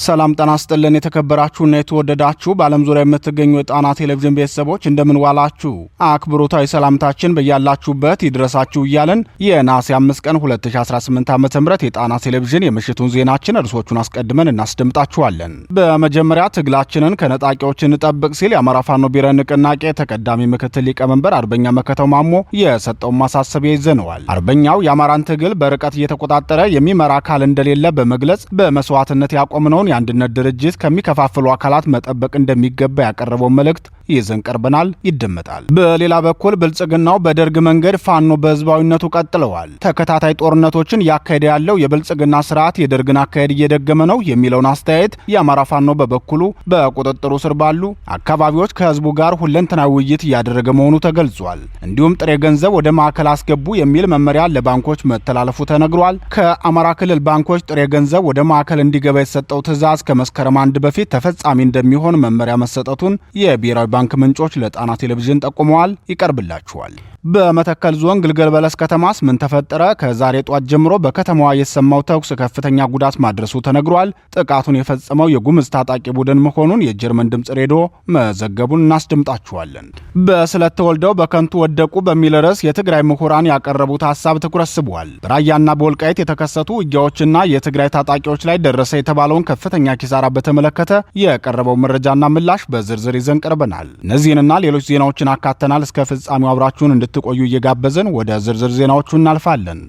ሰላም ጤና ይስጥልን የተከበራችሁና የተወደዳችሁ በዓለም ዙሪያ የምትገኙ የጣና ቴሌቪዥን ቤተሰቦች እንደምን ዋላችሁ። አክብሮታዊ ሰላምታችን በያላችሁበት ይድረሳችሁ እያልን የነሐሴ 5 ቀን 2018 ዓ.ም የጣና ቴሌቪዥን የምሽቱን ዜናችን እርሶቹን አስቀድመን እናስደምጣችኋለን። በመጀመሪያ ትግላችንን ከነጣቂዎች እንጠብቅ ሲል የአማራ ፋኖ ብሔራዊ ንቅናቄ ተቀዳሚ ምክትል ሊቀመንበር አርበኛ መከተው ማሞ የሰጠውን ማሳሰቢያ ይዘነዋል። አርበኛው የአማራን ትግል በርቀት እየተቆጣጠረ የሚመራ አካል እንደሌለ በመግለጽ በመስዋዕትነት ያቆምነው የአንድነት ድርጅት ከሚከፋፍሉ አካላት መጠበቅ እንደሚገባ ያቀረበው መልእክት ይዘን ቀርበናል። ይደመጣል። በሌላ በኩል ብልጽግናው በደርግ መንገድ ፋኖ በህዝባዊነቱ ቀጥለዋል። ተከታታይ ጦርነቶችን ያካሄደ ያለው የብልጽግና ስርዓት የደርግን አካሄድ እየደገመ ነው የሚለውን አስተያየት የአማራ ፋኖ በበኩሉ በቁጥጥሩ ስር ባሉ አካባቢዎች ከህዝቡ ጋር ሁለንተናዊ ውይይት እያደረገ መሆኑ ተገልጿል። እንዲሁም ጥሬ ገንዘብ ወደ ማዕከል አስገቡ የሚል መመሪያ ለባንኮች መተላለፉ ተነግሯል። ከአማራ ክልል ባንኮች ጥሬ ገንዘብ ወደ ማዕከል እንዲገባ የተሰጠው ትዕዛዝ ከመስከረም 1 በፊት ተፈጻሚ እንደሚሆን መመሪያ መሰጠቱን የብሔራዊ ባንክ ምንጮች ለጣና ቴሌቪዥን ጠቁመዋል። ይቀርብላችኋል። በመተከል ዞን ግልገል በለስ ከተማስ ምን ተፈጠረ? ከዛሬ ጧት ጀምሮ በከተማዋ የተሰማው ተኩስ ከፍተኛ ጉዳት ማድረሱ ተነግሯል። ጥቃቱን የፈጸመው የጉምዝ ታጣቂ ቡድን መሆኑን የጀርመን ድምጽ ሬዲዮ መዘገቡን እናስደምጣችኋለን። በስለት ተወልደው በከንቱ ወደቁ በሚል ርዕስ የትግራይ ምሁራን ያቀረቡት ሐሳብ ትኩረት ስቧል። በራያና በወልቃይት የተከሰቱ ውጊያዎችና የትግራይ ታጣቂዎች ላይ ደረሰ የተባለውን ከፍተኛ ኪሳራ በተመለከተ የቀረበው መረጃና ምላሽ በዝርዝር ይዘን ቀርበናል። እነዚህንና ሌሎች ዜናዎችን አካተናል። እስከ ፍጻሜው አብራችሁን እንድትቆዩ እየጋበዝን ወደ ዝርዝር ዜናዎቹ እናልፋለን።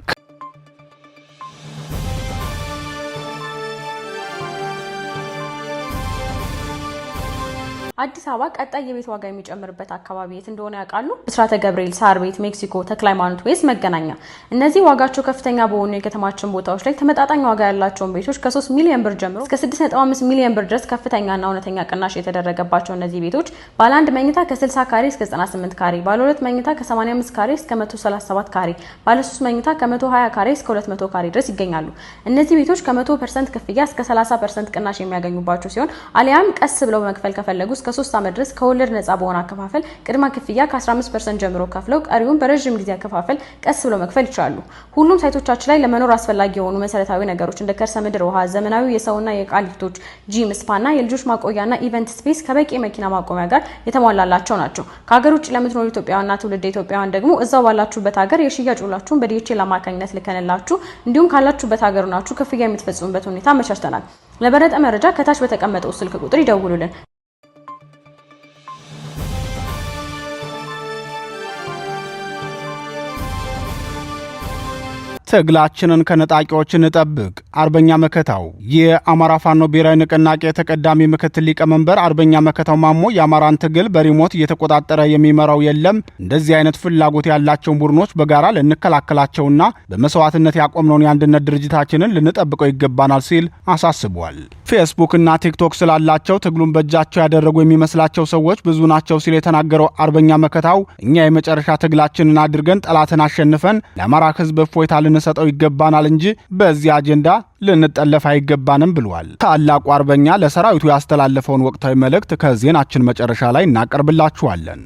አዲስ አበባ ቀጣይ የቤት ዋጋ የሚጨምርበት አካባቢ የት እንደሆነ ያውቃሉ? ብስራተ ገብርኤል፣ ሳር ቤት፣ ሜክሲኮ፣ ተክለ ሃይማኖት ወይስ መገናኛ? እነዚህ ዋጋቸው ከፍተኛ በሆኑ የከተማችን ቦታዎች ላይ ተመጣጣኝ ዋጋ ያላቸውን ቤቶች ከ3 ሚሊዮን ብር ጀምሮ እስከ 6.5 ሚሊዮን ብር ድረስ ከፍተኛና እውነተኛ ቅናሽ የተደረገባቸው እነዚህ ቤቶች ባለ 1 መኝታ ከ60 ካሬ እስከ 98 ካሬ፣ ባለ 2 መኝታ ከ85 ካሬ እስከ 137 ካሬ፣ ባለ 3 መኝታ ከ120 ካሬ እስከ 200 ካሬ ድረስ ይገኛሉ። እነዚህ ቤቶች ከ100% ክፍያ እስከ 30% ቅናሽ የሚያገኙባቸው ሲሆን አሊያም ቀስ ብለው መክፈል ከፈለጉ እስከ 3 ዓመት ድረስ ከወለድ ነፃ በሆነ አከፋፈል ቅድመ ክፍያ ከ15% ጀምሮ ከፍለው ቀሪውን በረጅም ጊዜ አከፋፈል ቀስ ብለው መክፈል ይችላሉ። ሁሉም ሳይቶቻችን ላይ ለመኖር አስፈላጊ የሆኑ መሰረታዊ ነገሮች እንደ ከርሰ ምድር ውሃ፣ ዘመናዊ የሰውና የዕቃ ሊፍቶች፣ ጂም፣ ስፓና የልጆች ማቆያና ኢቨንት ስፔስ ከበቂ መኪና ማቆሚያ ጋር የተሟላላቸው ናቸው። ከሀገር ውጭ ለምትኖሩ ኢትዮጵያውያንና ትውልደ ኢትዮጵያውያን ደግሞ እዛው ባላችሁበት ሀገር የሽያጭ ውላችሁን በዲኤችኤል አማካኝነት ልከንላችሁ እንዲሁም ካላችሁበት ሀገር ናችሁ ክፍያ የምትፈጽሙበት ሁኔታ አመቻችተናል። ለበለጠ መረጃ ከታች በተቀመጠው ስልክ ቁጥር ይደውሉልን። ትግላችንን ከነጣቂዎች እንጠብቅ። አርበኛ መከታው የአማራ ፋኖ ብሔራዊ ንቅናቄ ተቀዳሚ ምክትል ሊቀመንበር አርበኛ መከታው ማሞ የአማራን ትግል በሪሞት እየተቆጣጠረ የሚመራው የለም፣ እንደዚህ አይነት ፍላጎት ያላቸውን ቡድኖች በጋራ ልንከላከላቸውና በመስዋዕትነት ያቆምነውን የአንድነት ድርጅታችንን ልንጠብቀው ይገባናል ሲል አሳስቧል። ፌስቡክና ቲክቶክ ስላላቸው ትግሉን በእጃቸው ያደረጉ የሚመስላቸው ሰዎች ብዙ ናቸው ሲል የተናገረው አርበኛ መከታው እኛ የመጨረሻ ትግላችንን አድርገን ጠላትን አሸንፈን ለአማራ ሕዝብ እፎይታ ልንሰጠው ይገባናል እንጂ በዚህ አጀንዳ ልንጠለፍ አይገባንም ብሏል። ታላቁ አርበኛ ለሰራዊቱ ያስተላለፈውን ወቅታዊ መልእክት ከዜናችን መጨረሻ ላይ እናቀርብላችኋለን።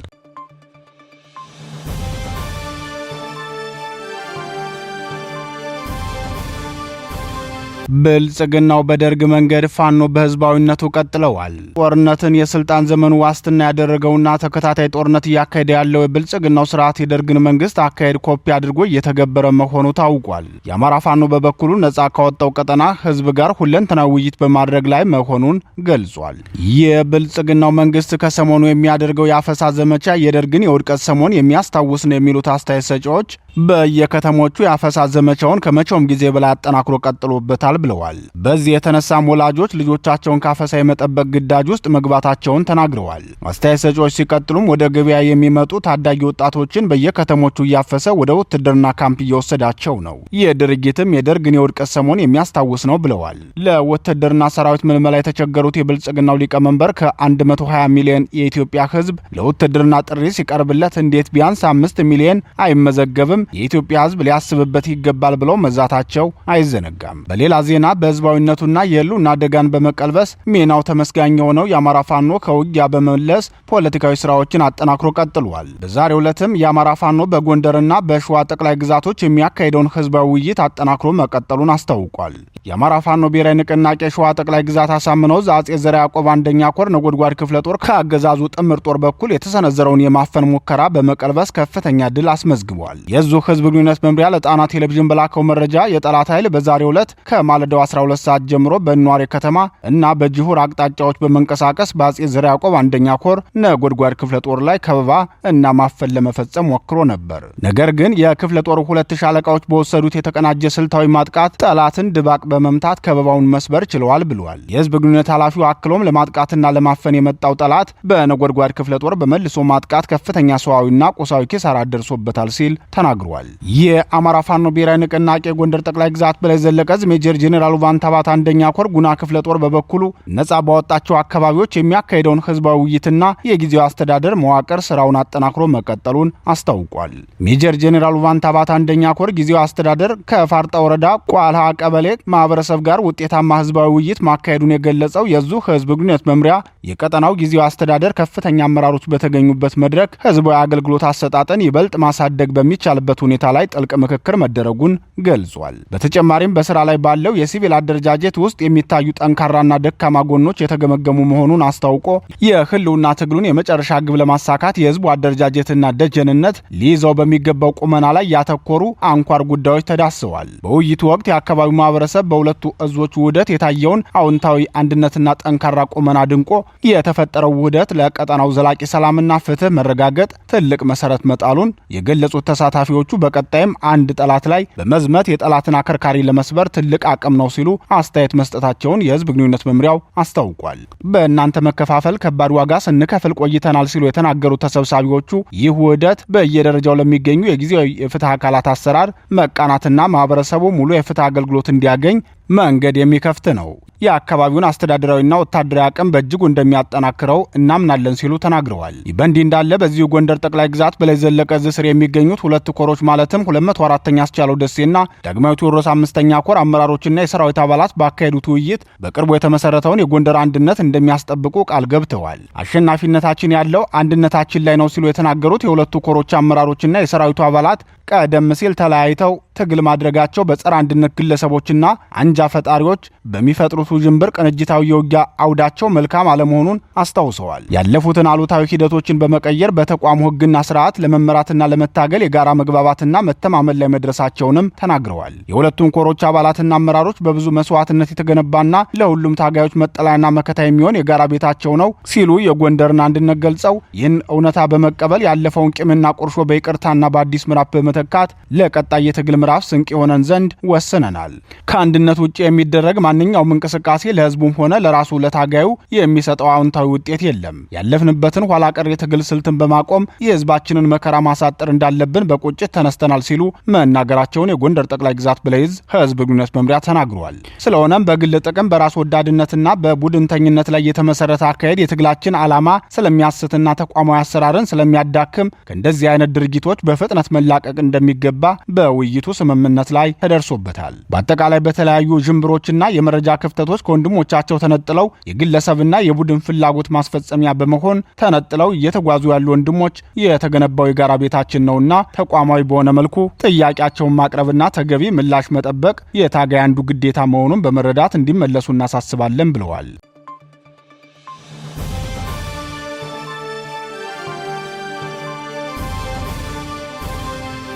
ብልጽግናው በደርግ መንገድ ፋኖ በህዝባዊነቱ ቀጥለዋል። ጦርነትን የስልጣን ዘመኑ ዋስትና ያደረገውና ተከታታይ ጦርነት እያካሄደ ያለው የብልጽግናው ስርዓት የደርግን መንግስት አካሄድ ኮፒ አድርጎ እየተገበረ መሆኑ ታውቋል። የአማራ ፋኖ በበኩሉ ነጻ ካወጣው ቀጠና ህዝብ ጋር ሁለንተናዊ ውይይት በማድረግ ላይ መሆኑን ገልጿል። የብልጽግናው መንግስት ከሰሞኑ የሚያደርገው የአፈሳ ዘመቻ የደርግን የውድቀት ሰሞን የሚያስታውስ ነው የሚሉት አስተያየት ሰጪዎች በየከተሞቹ የአፈሳ ዘመቻውን ከመቼውም ጊዜ በላይ አጠናክሮ ቀጥሎበታል ብለዋል። በዚህ የተነሳም ወላጆች ልጆቻቸውን ካፈሳ የመጠበቅ ግዳጅ ውስጥ መግባታቸውን ተናግረዋል። አስተያየት ሰጪዎች ሲቀጥሉም ወደ ገበያ የሚመጡ ታዳጊ ወጣቶችን በየከተሞቹ እያፈሰ ወደ ውትድርና ካምፕ እየወሰዳቸው ነው። ይህ ድርጊትም የደርግን የውድቀት ሰሞን የሚያስታውስ ነው ብለዋል። ለውትድርና ሰራዊት ምልመላ የተቸገሩት የብልጽግናው ሊቀመንበር ከ120 ሚሊዮን የኢትዮጵያ ህዝብ ለውትድርና ጥሪ ሲቀርብለት እንዴት ቢያንስ 5 ሚሊዮን አይመዘገብም? የኢትዮጵያ ህዝብ ሊያስብበት ይገባል ብለው መዛታቸው አይዘነጋም። በሌላ ዜና በህዝባዊነቱና የህልውና አደጋን በመቀልበስ ሚናው ተመስጋኝ የሆነው የአማራ ፋኖ ከውጊያ በመመለስ ፖለቲካዊ ስራዎችን አጠናክሮ ቀጥሏል። በዛሬው ዕለትም የአማራ ፋኖ በጎንደርና በሸዋ ጠቅላይ ግዛቶች የሚያካሄደውን ህዝባዊ ውይይት አጠናክሮ መቀጠሉን አስታውቋል። የአማራ ፋኖ ብሔራዊ ንቅናቄ ሸዋ ጠቅላይ ግዛት አሳምነው አፄ ዘርዓ ያዕቆብ አንደኛ ኮር ነጎድጓድ ክፍለ ጦር ከአገዛዙ ጥምር ጦር በኩል የተሰነዘረውን የማፈን ሙከራ በመቀልበስ ከፍተኛ ድል አስመዝግቧል። የዙ ህዝብ ግንኙነት መምሪያ ለጣና ቴሌቪዥን በላከው መረጃ የጠላት ኃይል በዛሬው ዕለት ከማለዳው 12 ሰዓት ጀምሮ በኗሪ ከተማ እና በጅሁር አቅጣጫዎች በመንቀሳቀስ በአፄ ዘርዓ ያዕቆብ አንደኛ ኮር ነጎድጓድ ክፍለ ጦር ላይ ከበባ እና ማፈን ለመፈጸም ሞክሮ ነበር። ነገር ግን የክፍለ ጦሩ 2 ሻለቃዎች በወሰዱት የተቀናጀ ስልታዊ ማጥቃት ጠላትን ድባቅ በመምታት ከበባውን መስበር ችለዋል ብሏል። የህዝብ ግንኙነት ኃላፊው አክሎም ለማጥቃትና ለማፈን የመጣው ጠላት በነጎድጓድ ክፍለ ጦር በመልሶ ማጥቃት ከፍተኛ ሰዋዊና ቁሳዊ ኪሳራ ደርሶበታል ሲል ተናግሯል። የአማራ ፋኖ ብሔራዊ ንቅናቄ ጎንደር ጠቅላይ ግዛት በላይ ዘለቀ ዕዝ ሜጀር ጄኔራል ቫንታባት አንደኛ ኮር ጉና ክፍለ ጦር በበኩሉ ነጻ ባወጣቸው አካባቢዎች የሚያካሄደውን ህዝባዊ ውይይትና የጊዜው አስተዳደር መዋቅር ስራውን አጠናክሮ መቀጠሉን አስታውቋል። ሜጀር ጄኔራል ቫንታባት አንደኛ ኮር ጊዜው አስተዳደር ከፋርጣ ወረዳ ቋልሃ ቀበሌ ማህበረሰብ ጋር ውጤታማ ህዝባዊ ውይይት ማካሄዱን የገለጸው የዙ ህዝብ ግንኙነት መምሪያ የቀጠናው ጊዜው አስተዳደር ከፍተኛ አመራሮች በተገኙበት መድረክ ህዝባዊ አገልግሎት አሰጣጠን ይበልጥ ማሳደግ በሚቻልበት ሁኔታ ላይ ጥልቅ ምክክር መደረጉን ገልጿል። በተጨማሪም በስራ ላይ ባለው የሲቪል አደረጃጀት ውስጥ የሚታዩ ጠንካራና ደካማ ጎኖች የተገመገሙ መሆኑን አስታውቆ የህልውና ትግሉን የመጨረሻ ግብ ለማሳካት የህዝቡ አደረጃጀትና ደጀንነት ሊይዘው በሚገባው ቁመና ላይ ያተኮሩ አንኳር ጉዳዮች ተዳስሰዋል። በውይይቱ ወቅት የአካባቢው ማህበረሰብ በሁለቱ እዞች ውህደት የታየውን አዎንታዊ አንድነትና ጠንካራ ቁመና ድንቆ የተፈጠረው ውህደት ለቀጠናው ዘላቂ ሰላምና ፍትህ መረጋገጥ ትልቅ መሰረት መጣሉን የገለጹት ተሳታፊዎቹ በቀጣይም አንድ ጠላት ላይ በመዝመት የጠላትን አከርካሪ ለመስበር ትልቅ አቅም ነው ሲሉ አስተያየት መስጠታቸውን የህዝብ ግንኙነት መምሪያው አስታውቋል። በእናንተ መከፋፈል ከባድ ዋጋ ስንከፍል ቆይተናል ሲሉ የተናገሩት ተሰብሳቢዎቹ ይህ ውህደት በየደረጃው ለሚገኙ የጊዜያዊ የፍትህ አካላት አሰራር መቃናትና ማህበረሰቡ ሙሉ የፍትህ አገልግሎት እንዲያገኝ መንገድ የሚከፍት ነው። የአካባቢውን አስተዳደራዊና ወታደራዊ አቅም በእጅጉ እንደሚያጠናክረው እናምናለን ሲሉ ተናግረዋል። ይህ በእንዲህ እንዳለ በዚሁ ጎንደር ጠቅላይ ግዛት በላይ ዘለቀ ዕዝ ስር የሚገኙት 2 ኮሮች ማለትም 204ኛ አስቻለው ደሴና ዳግማዊ ቴዎድሮስ 5ኛ ኮር አመራሮችና የሰራዊት አባላት ባካሄዱት ውይይት በቅርቡ የተመሰረተውን የጎንደር አንድነት እንደሚያስጠብቁ ቃል ገብተዋል። አሸናፊነታችን ያለው አንድነታችን ላይ ነው ሲሉ የተናገሩት የሁለቱ ኮሮች አመራሮችና የሰራዊቱ አባላት ቀደም ሲል ተለያይተው ትግል ማድረጋቸው በጸረ አንድነት ግለሰቦችና አንጃ ፈጣሪዎች በሚፈጥሩት ውዥንብር ቅንጅታዊ የውጊያ አውዳቸው መልካም አለመሆኑን አስታውሰዋል። ያለፉትን አሉታዊ ሂደቶችን በመቀየር በተቋሙ ሕግና ስርዓት ለመመራትና ለመታገል የጋራ መግባባትና መተማመን ላይ መድረሳቸውንም ተናግረዋል። የሁለቱም ኮሮች አባላትና አመራሮች በብዙ መስዋዕትነት የተገነባና ለሁሉም ታጋዮች መጠለያና መከታ የሚሆን የጋራ ቤታቸው ነው ሲሉ የጎንደርን አንድነት ገልጸው ይህን እውነታ በመቀበል ያለፈውን ቂምና ቁርሾ በይቅርታና በአዲስ ምዕራፍ በመተካት ለቀጣይ የትግል ምዕራፍ ስንቅ የሆነን ዘንድ ወስነናል። ከአንድነት ውጭ የሚደረግ ማንኛውም እንቅስቃሴ ለህዝቡም ሆነ ለራሱ ለታጋዩ የሚሰጠው አዎንታዊ ውጤት የለም። ያለፍንበትን ኋላ ቀር የትግል ስልትን በማቆም የህዝባችንን መከራ ማሳጠር እንዳለብን በቁጭት ተነስተናል ሲሉ መናገራቸውን የጎንደር ጠቅላይ ግዛት በላይ ዕዝ ህዝብ ግንኙነት መምሪያ ተናግሯል። ስለሆነም በግል ጥቅም በራስ ወዳድነትና በቡድንተኝነት ላይ የተመሰረተ አካሄድ የትግላችን ዓላማ ስለሚያስትና ተቋማዊ አሰራርን ስለሚያዳክም ከእንደዚህ አይነት ድርጊቶች በፍጥነት መላቀቅ እንደሚገባ በውይይቱ ስምምነት ላይ ተደርሶበታል። በአጠቃላይ በተለያዩ ዥንብሮችና የመረጃ ክፍተቶች ከወንድሞቻቸው ተነጥለው የግለሰብና የቡድን ፍላጎት ማስፈጸሚያ በመሆን ተነጥለው እየተጓዙ ያሉ ወንድሞች የተገነባው የጋራ ቤታችን ነውና ተቋማዊ በሆነ መልኩ ጥያቄያቸውን ማቅረብና ተገቢ ምላሽ መጠበቅ የታጋይ አንዱ ግዴታ መሆኑን በመረዳት እንዲመለሱ እናሳስባለን ብለዋል።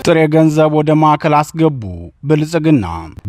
ጥሬ ገንዘብ ወደ ማዕከል አስገቡ። ብልጽግና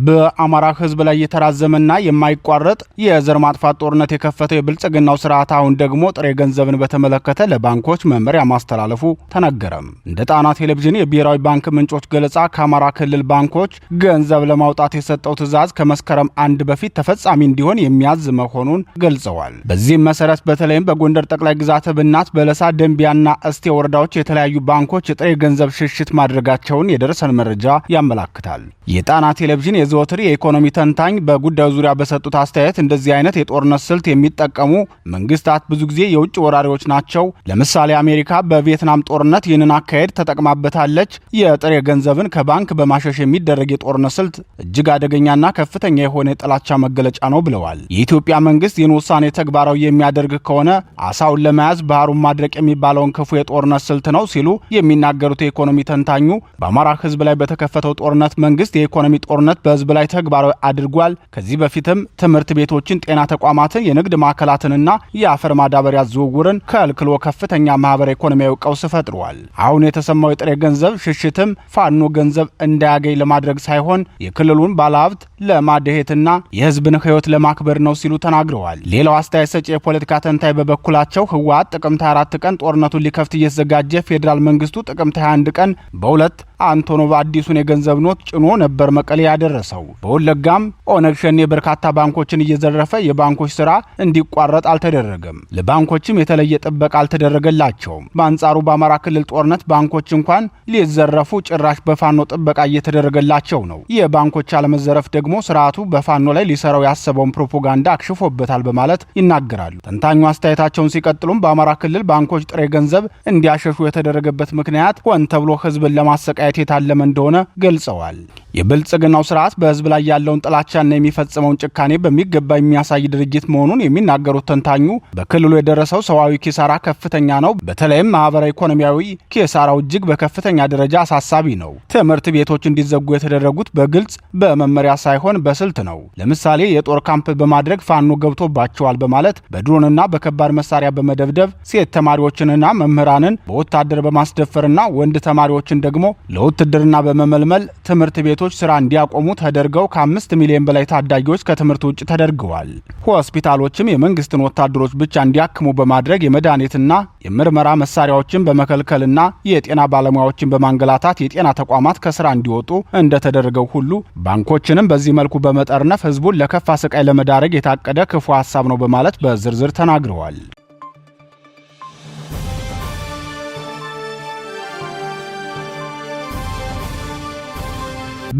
በአማራ ህዝብ ላይ የተራዘመና የማይቋረጥ የዘር ማጥፋት ጦርነት የከፈተው የብልጽግናው ስርዓት አሁን ደግሞ ጥሬ ገንዘብን በተመለከተ ለባንኮች መመሪያ ማስተላለፉ ተነገረም። እንደ ጣና ቴሌቪዥን የብሔራዊ ባንክ ምንጮች ገለጻ ከአማራ ክልል ባንኮች ገንዘብ ለማውጣት የሰጠው ትዕዛዝ ከመስከረም 1 በፊት ተፈጻሚ እንዲሆን የሚያዝ መሆኑን ገልጸዋል። በዚህም መሰረት በተለይም በጎንደር ጠቅላይ ግዛት ብናት፣ በለሳ፣ ደንቢያና እስቴ ወረዳዎች የተለያዩ ባንኮች የጥሬ ገንዘብ ሽሽት ማድረጋቸው መሆናቸውን የደረሰን መረጃ ያመላክታል። የጣና ቴሌቪዥን የዘወትር የኢኮኖሚ ተንታኝ በጉዳዩ ዙሪያ በሰጡት አስተያየት እንደዚህ አይነት የጦርነት ስልት የሚጠቀሙ መንግስታት ብዙ ጊዜ የውጭ ወራሪዎች ናቸው። ለምሳሌ አሜሪካ በቪየትናም ጦርነት ይህንን አካሄድ ተጠቅማበታለች። የጥሬ ገንዘብን ከባንክ በማሸሽ የሚደረግ የጦርነት ስልት እጅግ አደገኛና ከፍተኛ የሆነ የጥላቻ መገለጫ ነው ብለዋል። የኢትዮጵያ መንግስት ይህን ውሳኔ ተግባራዊ የሚያደርግ ከሆነ አሳውን ለመያዝ ባህሩን ማድረቅ የሚባለውን ክፉ የጦርነት ስልት ነው ሲሉ የሚናገሩት የኢኮኖሚ ተንታኙ በአማራ ህዝብ ላይ በተከፈተው ጦርነት መንግስት የኢኮኖሚ ጦርነት በህዝብ ላይ ተግባራዊ አድርጓል። ከዚህ በፊትም ትምህርት ቤቶችን፣ ጤና ተቋማትን፣ የንግድ ማዕከላትንና የአፈር ማዳበሪያ ዝውውርን ከልክሎ ከፍተኛ ማህበራዊ ኢኮኖሚያዊ ቀውስ ፈጥሯል። አሁን የተሰማው የጥሬ ገንዘብ ሽሽትም ፋኖ ገንዘብ እንዳያገኝ ለማድረግ ሳይሆን የክልሉን ባለሀብት ለማደሄትና የህዝብን ህይወት ለማክበር ነው ሲሉ ተናግረዋል። ሌላው አስተያየት ሰጪ የፖለቲካ ተንታኝ በበኩላቸው ህወሓት ጥቅምት 24 ቀን ጦርነቱን ሊከፍት እየተዘጋጀ ፌዴራል መንግስቱ ጥቅምት 21 ቀን በሁለት አንቶኖቭ አዲሱን የገንዘብ ኖት ጭኖ ነበር መቀሌ ያደረሰው። በወለጋም ኦነግ ሸኔ በርካታ ባንኮችን እየዘረፈ የባንኮች ስራ እንዲቋረጥ አልተደረገም። ለባንኮችም የተለየ ጥበቃ አልተደረገላቸውም። በአንጻሩ በአማራ ክልል ጦርነት ባንኮች እንኳን ሊዘረፉ ጭራሽ በፋኖ ጥበቃ እየተደረገላቸው ነው። የባንኮች አለመዘረፍ ደግሞ ስርዓቱ በፋኖ ላይ ሊሰራው ያሰበውን ፕሮፓጋንዳ አክሽፎበታል በማለት ይናገራሉ። ተንታኙ አስተያየታቸውን ሲቀጥሉም በአማራ ክልል ባንኮች ጥሬ ገንዘብ እንዲያሸሹ የተደረገበት ምክንያት ሆን ተብሎ ህዝብን ለማሰቃየት የታለመ እንደሆነ ገልጸዋል። የብልጽግናው ስርዓት በህዝብ ላይ ያለውን ጥላቻና የሚፈጽመውን ጭካኔ በሚገባ የሚያሳይ ድርጅት መሆኑን የሚናገሩት ተንታኙ በክልሉ የደረሰው ሰዋዊ ኪሳራ ከፍተኛ ነው። በተለይም ማህበራዊ ኢኮኖሚያዊ ኪሳራው እጅግ በከፍተኛ ደረጃ አሳሳቢ ነው። ትምህርት ቤቶች እንዲዘጉ የተደረጉት በግልጽ በመመሪያ ሳይሆን በስልት ነው። ለምሳሌ የጦር ካምፕ በማድረግ ፋኖ ገብቶባቸዋል በማለት በድሮንና በከባድ መሳሪያ በመደብደብ ሴት ተማሪዎችንና መምህራንን በወታደር በማስደፈርና ወንድ ተማሪዎችን ደግሞ ለውትድርና በመመልመል ትምህርት ቤቶች ስራ እንዲያቆሙ ተደርገው ከ5 ሚሊዮን በላይ ታዳጊዎች ከትምህርት ውጭ ተደርገዋል። ሆስፒታሎችም የመንግስትን ወታደሮች ብቻ እንዲያክሙ በማድረግ የመድኃኒትና የምርመራ መሳሪያዎችን በመከልከልና የጤና ባለሙያዎችን በማንገላታት የጤና ተቋማት ከስራ እንዲወጡ እንደተደረገው ሁሉ ባንኮችንም በዚህ መልኩ በመጠርነፍ ህዝቡን ለከፋ ስቃይ ለመዳረግ የታቀደ ክፉ ሐሳብ ነው በማለት በዝርዝር ተናግረዋል።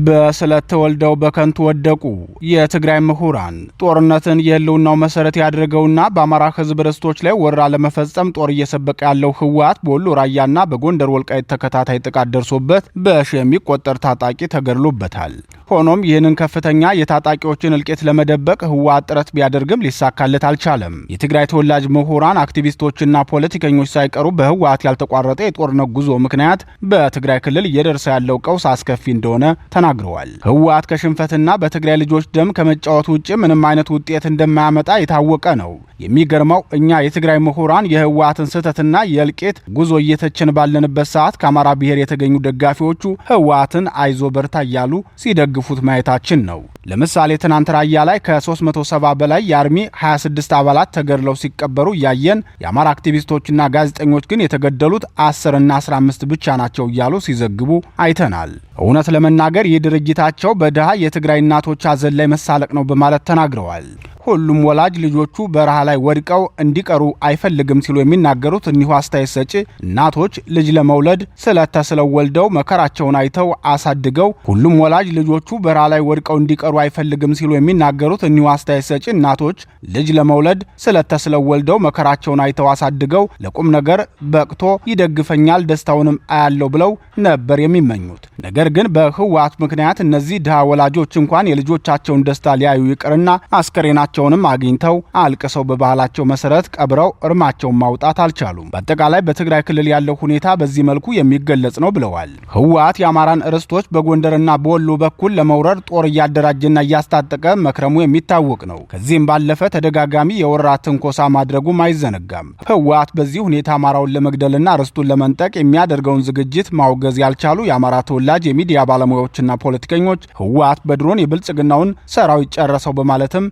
በስለት ተወልደው በከንቱ ወደቁ። የትግራይ ምሁራን ጦርነትን የህልውናው መሰረት ያደረገውና በአማራ ህዝብ ርስቶች ላይ ወረራ ለመፈጸም ጦር እየሰበቀ ያለው ህወሓት በወሎ ራያና በጎንደር ወልቃይት ተከታታይ ጥቃት ደርሶበት በሺህ የሚቆጠር ታጣቂ ተገድሎበታል። ሆኖም ይህንን ከፍተኛ የታጣቂዎችን እልቂት ለመደበቅ ህወሓት ጥረት ቢያደርግም ሊሳካለት አልቻለም። የትግራይ ተወላጅ ምሁራን፣ አክቲቪስቶችና ፖለቲከኞች ሳይቀሩ በህወሓት ያልተቋረጠ የጦርነት ጉዞ ምክንያት በትግራይ ክልል እየደረሰ ያለው ቀውስ አስከፊ እንደሆነ ተናግረዋል። ህወሓት ከሽንፈትና በትግራይ ልጆች ደም ከመጫወት ውጭ ምንም አይነት ውጤት እንደማያመጣ የታወቀ ነው። የሚገርመው እኛ የትግራይ ምሁራን የህወሓትን ስህተትና የእልቂት ጉዞ እየተችን ባለንበት ሰዓት ከአማራ ብሔር የተገኙ ደጋፊዎቹ ህወሓትን አይዞ በርታ እያሉ ሲደግፉት ማየታችን ነው። ለምሳሌ ትናንት ራያ ላይ ከ370 በላይ የአርሚ 26 አባላት ተገድለው ሲቀበሩ እያየን የአማራ አክቲቪስቶችና ጋዜጠኞች ግን የተገደሉት 10 እና 15 ብቻ ናቸው እያሉ ሲዘግቡ አይተናል። እውነት ለመናገር ይህ ድርጅታቸው በድሃ የትግራይ እናቶች ሐዘን ላይ መሳለቅ ነው በማለት ተናግረዋል። ሁሉም ወላጅ ልጆቹ በረሃ ላይ ወድቀው እንዲቀሩ አይፈልግም ሲሉ የሚናገሩት እኒሁ አስተያየት ሰጪ እናቶች ልጅ ለመውለድ ስለተስለው ወልደው መከራቸውን አይተው አሳድገው ሁሉም ወላጅ ልጆቹ በረሃ ላይ ወድቀው እንዲቀሩ አይፈልግም ሲሉ የሚናገሩት እኒሁ አስተያየት ሰጪ እናቶች ልጅ ለመውለድ ስለተስለው ወልደው መከራቸውን አይተው አሳድገው ለቁም ነገር በቅቶ ይደግፈኛል ደስታውንም አያለው ብለው ነበር የሚመኙት። ነገር ግን በህወሓት ምክንያት እነዚህ ድሃ ወላጆች እንኳን የልጆቻቸውን ደስታ ሊያዩ ይቅርና አስከሬናቸውንም አግኝተው አልቅሰው በባህላቸው መሰረት ቀብረው እርማቸውን ማውጣት አልቻሉም። በአጠቃላይ በትግራይ ክልል ያለው ሁኔታ በዚህ መልኩ የሚገለጽ ነው ብለዋል። ህወሓት የአማራን ርስቶች በጎንደርና በወሎ በኩል ለመውረር ጦር እያደራጀና እያስታጠቀ መክረሙ የሚታወቅ ነው። ከዚህም ባለፈ ተደጋጋሚ የወረራ ትንኮሳ ማድረጉም አይዘነጋም። ህወሓት በዚህ ሁኔታ አማራውን ለመግደልና ርስቱን ለመንጠቅ የሚያደርገውን ዝግጅት ማውገዝ ያልቻሉ የአማራ ተወላጅ የሚዲያ ባለሙያዎችና ፖለቲከኞች ህወሓት በድሮን የብልጽግናውን ሰራዊት ጨረሰው በማለትም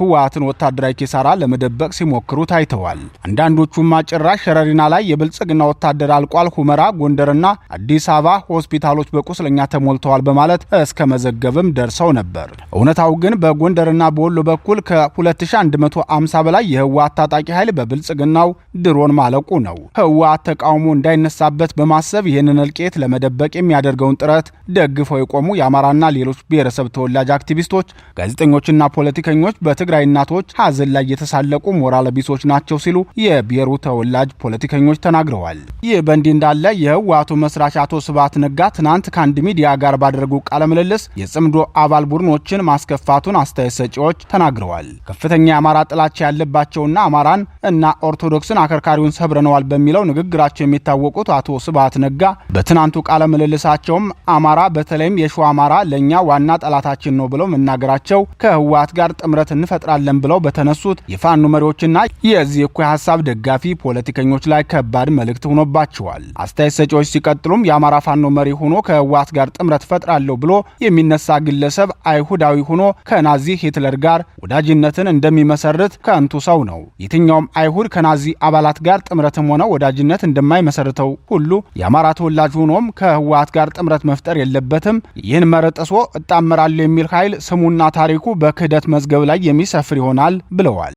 የህወሓትን ወታደራዊ ኪሳራ ለመደበቅ ሲሞክሩ ታይተዋል። አንዳንዶቹም ጭራሽ ሸረሪና ላይ የብልጽግና ወታደር አልቋል፣ ሁመራ፣ ጎንደርና አዲስ አበባ ሆስፒታሎች በቁስለኛ ተሞልተዋል በማለት እስከ መዘገብም ደርሰው ነበር። እውነታው ግን በጎንደርና በወሎ በኩል ከ2150 በላይ የህወሓት ታጣቂ ኃይል በብልጽግናው ድሮን ማለቁ ነው። ህወሓት ተቃውሞ እንዳይነሳበት በማሰብ ይህንን እልቂት ለመደበቅ የሚያደርገውን ጥረት ደግፈው የቆሙ የአማራና ሌሎች ብሔረሰብ ተወላጅ አክቲቪስቶች፣ ጋዜጠኞችና ፖለቲከኞች በትግራይ እናቶች ሀዘን ላይ የተሳለቁ ሞራል ቢሶች ናቸው ሲሉ የብሔሩ ተወላጅ ፖለቲከኞች ተናግረዋል። ይህ በእንዲህ እንዳለ የህወሓቱ መስራች አቶ ስብሃት ነጋ ትናንት ከአንድ ሚዲያ ጋር ባደረጉ ቃለ ምልልስ የጽምዶ አባል ቡድኖችን ማስከፋቱን አስተያየት ሰጪዎች ተናግረዋል። ከፍተኛ የአማራ ጥላቻ ያለባቸውና አማራን እና ኦርቶዶክስን አከርካሪውን ሰብረነዋል በሚለው ንግግራቸው የሚታወቁት አቶ ስብሃት ነጋ በትናንቱ ቃለ ምልልሳቸውም አማራ በተለይም የሸዋ አማራ ለኛ ዋና ጠላታችን ነው ብለው መናገራቸው ከህወሓት ጋር ጥምረት እንፈጥራለን ብለው በተነሱት የፋኖ መሪዎችና የዚህ እኩይ ሐሳብ ደጋፊ ፖለቲከኞች ላይ ከባድ መልእክት ሆኖባቸዋል። አስተያየት ሰጪዎች ሲቀጥሉም የአማራ ፋኖ መሪ ሆኖ ከህወሓት ጋር ጥምረት ፈጥራለሁ ብሎ የሚነሳ ግለሰብ አይሁዳዊ ሆኖ ከናዚ ሂትለር ጋር ወዳጅነትን እንደሚመሰርት ከንቱ ሰው ነው። የትኛውም አይሁድ ከናዚ አባላት ጋር ጥምረትም ሆነ ወዳጅነት እንደማይመሰርተው ሁሉ የአማራ ተወላጅ ሆኖም ከህወሓት ጋር ጥምረት መፍጠር የለበትም። ይህን መረጥሶ እጣመራለሁ የሚል ኃይል ስሙና ታሪኩ በክህደት መዝገብ ላይ የሚሰፍር ይሆናል ብለዋል።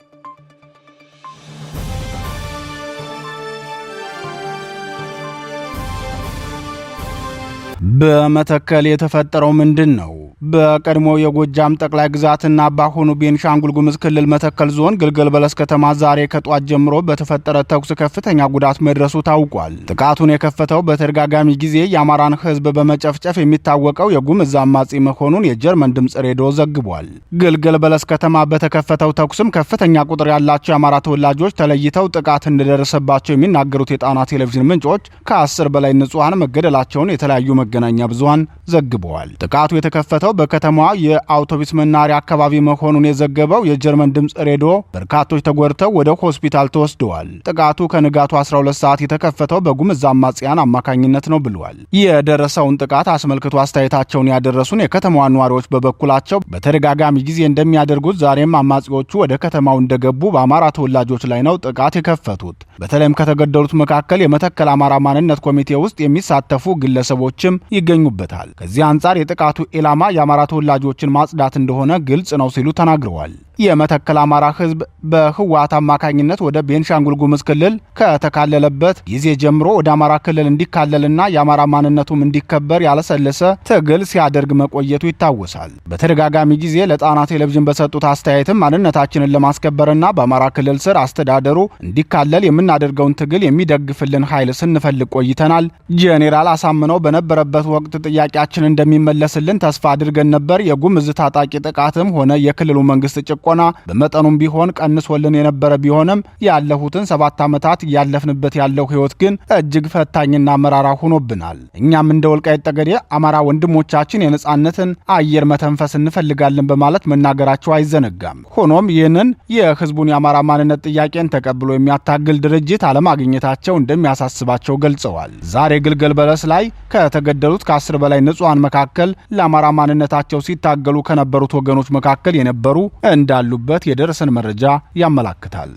በመተከል የተፈጠረው ምንድን ነው? በቀድሞ የጎጃም ጠቅላይ ግዛትና በአሁኑ ቤንሻንጉል ጉሙዝ ክልል መተከል ዞን ግልገል በለስ ከተማ ዛሬ ከጧት ጀምሮ በተፈጠረ ተኩስ ከፍተኛ ጉዳት መድረሱ ታውቋል። ጥቃቱን የከፈተው በተደጋጋሚ ጊዜ የአማራን ህዝብ በመጨፍጨፍ የሚታወቀው የጉምዝ አማጺ መሆኑን የጀርመን ድምፅ ሬዲዮ ዘግቧል። ግልገል በለስ ከተማ በተከፈተው ተኩስም ከፍተኛ ቁጥር ያላቸው የአማራ ተወላጆች ተለይተው ጥቃት እንደደረሰባቸው የሚናገሩት የጣና ቴሌቪዥን ምንጮች ከ10 በላይ ንጹሐን መገደላቸውን የተለያዩ መገናኛ ብዙሃን ዘግበዋል። ጥቃቱ የተከፈተው በከተማዋ የአውቶቡስ መናሪያ አካባቢ መሆኑን የዘገበው የጀርመን ድምፅ ሬዲዮ በርካቶች ተጎድተው ወደ ሆስፒታል ተወስደዋል። ጥቃቱ ከንጋቱ 12 ሰዓት የተከፈተው በጉምዝ አማጽያን አማካኝነት ነው ብለዋል። የደረሰውን ጥቃት አስመልክቶ አስተያየታቸውን ያደረሱን የከተማዋ ነዋሪዎች በበኩላቸው በተደጋጋሚ ጊዜ እንደሚያደርጉት ዛሬም አማጺዎቹ ወደ ከተማው እንደገቡ በአማራ ተወላጆች ላይ ነው ጥቃት የከፈቱት። በተለይም ከተገደሉት መካከል የመተከል አማራ ማንነት ኮሚቴ ውስጥ የሚሳተፉ ግለሰቦችም ይገኙበታል። ከዚህ አንጻር የጥቃቱ ኢላማ የአማራ ተወላጆችን ማጽዳት እንደሆነ ግልጽ ነው ሲሉ ተናግረዋል። የመተከል አማራ ህዝብ በህወሓት አማካኝነት ወደ ቤንሻንጉል ጉሙዝ ክልል ከተካለለበት ጊዜ ጀምሮ ወደ አማራ ክልል እንዲካለልና የአማራ ማንነቱም እንዲከበር ያለሰለሰ ትግል ሲያደርግ መቆየቱ ይታወሳል። በተደጋጋሚ ጊዜ ለጣና ቴሌቪዥን በሰጡት አስተያየትም ማንነታችንን ለማስከበርና በአማራ ክልል ስር አስተዳደሩ እንዲካለል የምናደርገውን ትግል የሚደግፍልን ኃይል ስንፈልግ ቆይተናል። ጄኔራል አሳምነው በነበረበት ወቅት ጥያቄያችን እንደሚመለስልን ተስፋ አድርገን ነበር። የጉምዝ ታጣቂ ጥቃትም ሆነ የክልሉ መንግስት ጭቆና በመጠኑም ቢሆን ቀንሶልን የነበረ ቢሆንም ያለፉትን 7 ዓመታት ያለፍንበት ያለው ህይወት ግን እጅግ ፈታኝና መራራ ሆኖብናል። እኛም እንደ ወልቃይት ጠገዴ አማራ ወንድሞቻችን የነጻነትን አየር መተንፈስ እንፈልጋለን በማለት መናገራቸው አይዘነጋም። ሆኖም ይህንን የህዝቡን የአማራ ማንነት ጥያቄን ተቀብሎ የሚያታግል ድርጅት አለማግኘታቸው እንደሚያሳስባቸው ገልጸዋል። ዛሬ ግልገል በለስ ላይ ከተገደሉት ከ10 በላይ ንጹሃን መካከል ለአማራ ማንነታቸው ሲታገሉ ከነበሩት ወገኖች መካከል የነበሩ እንዳሉበት የደረሰን መረጃ ያመላክታል።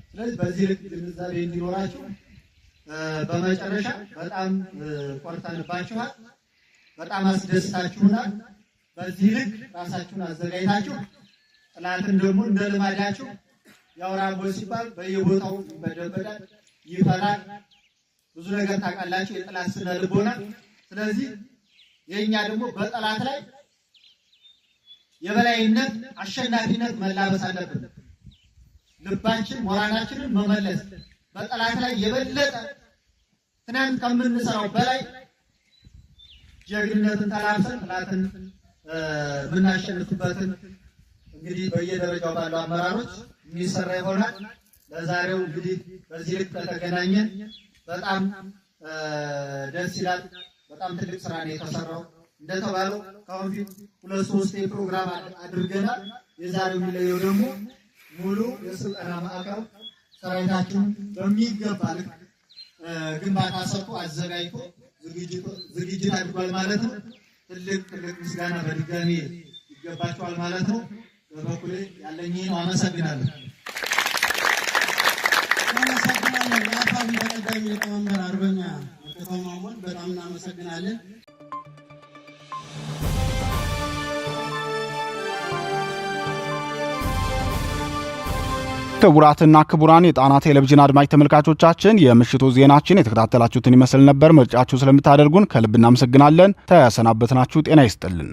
ስለዚህ በዚህ ልክ ግንዛቤ እንዲኖራችሁ በመጨረሻ በጣም ቆርጠንባችኋል፣ በጣም አስደስታችሁናል። በዚህ ልክ ራሳችሁን አዘጋጅታችሁ ጥላትን ደግሞ እንደ ልማዳችሁ ያውራቦ ሲባል በየቦታው ይበደበዳል፣ ይፈራል። ብዙ ነገር ታውቃላችሁ፣ የጥላት ስነ ልቦና። ስለዚህ የኛ ደግሞ በጥላት ላይ የበላይነት አሸናፊነት መላበስ አለብን። ልባችን ሞራላችንን መመለስ በጥላት ላይ የበለጠ ትናንት ከምንሰራው በላይ ጀግንነትን ተላብሰን ጥላትን የምናሸንፍበትን እንግዲህ በየደረጃው ባሉ አመራሮች የሚሰራ ይሆናል። ለዛሬው እንግዲህ በዚህ ልክ ተገናኘን። በጣም ደስ ይላል። በጣም ትልቅ ስራ ነው የተሰራው። እንደተባለው ከአሁን ፊት 2-3 ፕሮግራም አድርገናል። የዛሬው የሚለየው ደግሞ ሙሉ የስልጠና ማዕከል ሰራዊታችን በሚገባ ልክ ግንባታ ሰርቶ አዘጋጅቶ ዝግጅት አድርጓል ማለት ነው። ትልቅ ምስጋና በድጋሚ ይገባቸዋል ማለት ነው። በበኩሌ ያለኝ ነው። አመሰግናለሁ። የአፋቢ ተቀዳሚ ሊቀመንበር አርበኛ መከታው ማሞን በጣም እናመሰግናለን። ክቡራትና ክቡራን የጣና ቴሌቪዥን አድማጭ ተመልካቾቻችን የምሽቱ ዜናችን የተከታተላችሁትን ይመስል ነበር። ምርጫችሁ ስለምታደርጉን ከልብ እናመሰግናለን። ተሰናበትናችሁ። ጤና ይስጥልን።